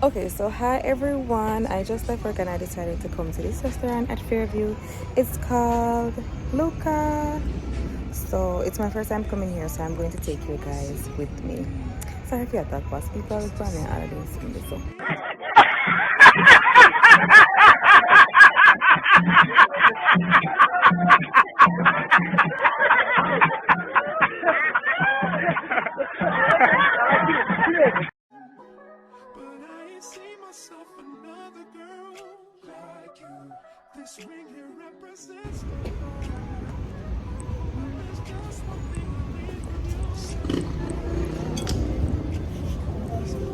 Okay, so hi everyone. I just left work and I decided to come to this restaurant at Fairview. It's called Luca. So it's my first time coming here, so I'm going to take you guys with me. Sorry if you talk about people with planning all of this in this. This ring here represents my heart. There's just one thing I need from you. Thank you.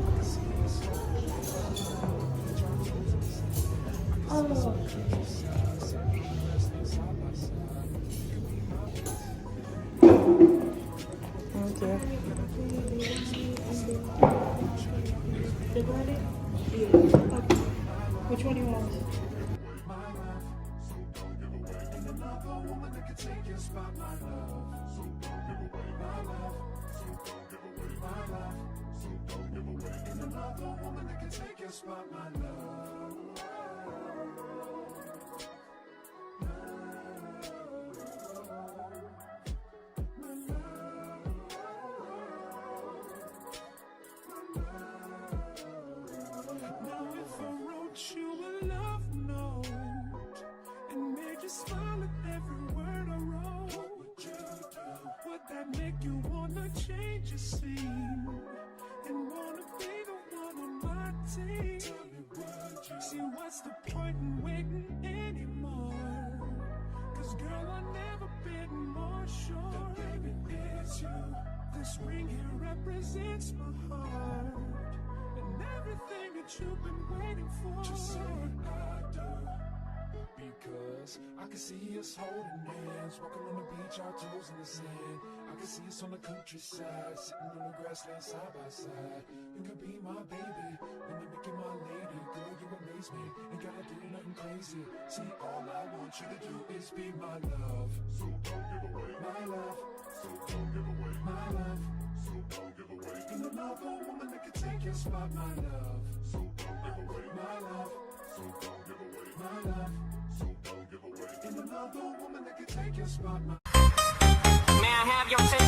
Which one do you want? Smile at every word I wrote. What would you do? Would that make you wanna change your scene and wanna be the one on my team? Tell me, would you? See, what's the point in waiting anymore? Cause girl, I've never been more sure that baby it's you. This ring here represents my heart and everything that you've been waiting for. Just say I do. Because I can see us holding hands, walking on the beach, our toes in the sand. I can see us on the countryside, sitting on the grassland side by side. You could be my baby, when you make it my lady. Girl, you amaze me, ain't gotta do nothing crazy. See, all I want you to do is be my love. So don't give away my love. So don't give away my love. So don't give away. Ain't another woman that can take your spot, my love. So don't give away my love. So don't give away my love. So don't give away. Ain't another woman that can take your spot. May I have your attention?